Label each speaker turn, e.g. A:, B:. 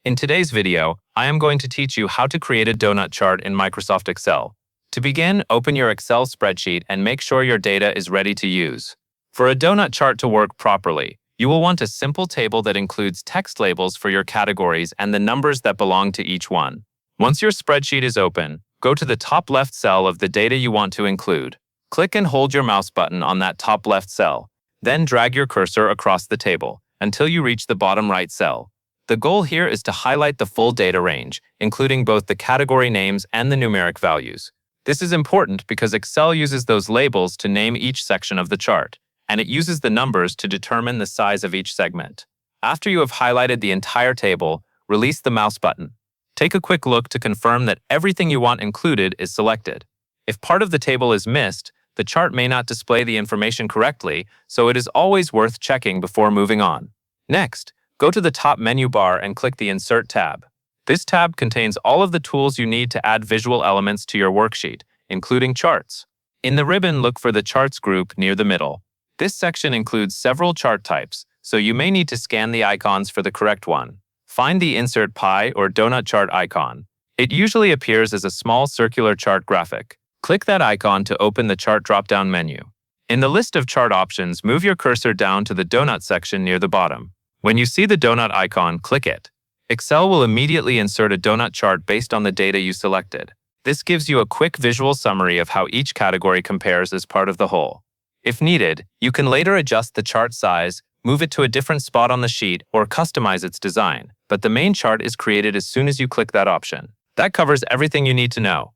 A: In today's video, I am going to teach you how to create a donut chart in Microsoft Excel. To begin, open your Excel spreadsheet and make sure your data is ready to use. For a donut chart to work properly, you will want a simple table that includes text labels for your categories and the numbers that belong to each one. Once your spreadsheet is open, go to the top left cell of the data you want to include. Click and hold your mouse button on that top left cell. Then drag your cursor across the table until you reach the bottom right cell. The goal here is to highlight the full data range, including both the category names and the numeric values. This is important because Excel uses those labels to name each section of the chart, and it uses the numbers to determine the size of each segment. After you have highlighted the entire table, release the mouse button. Take a quick look to confirm that everything you want included is selected. If part of the table is missed, the chart may not display the information correctly, so it is always worth checking before moving on. Next, go to the top menu bar and click the Insert tab. This tab contains all of the tools you need to add visual elements to your worksheet, including charts. In the ribbon, look for the Charts group near the middle. This section includes several chart types, so you may need to scan the icons for the correct one. Find the Insert Pie or Donut chart icon. It usually appears as a small circular chart graphic. Click that icon to open the chart drop-down menu. In the list of chart options, move your cursor down to the Donut section near the bottom. When you see the donut icon, click it. Excel will immediately insert a donut chart based on the data you selected. This gives you a quick visual summary of how each category compares as part of the whole. If needed, you can later adjust the chart size, move it to a different spot on the sheet, or customize its design, but the main chart is created as soon as you click that option. That covers everything you need to know.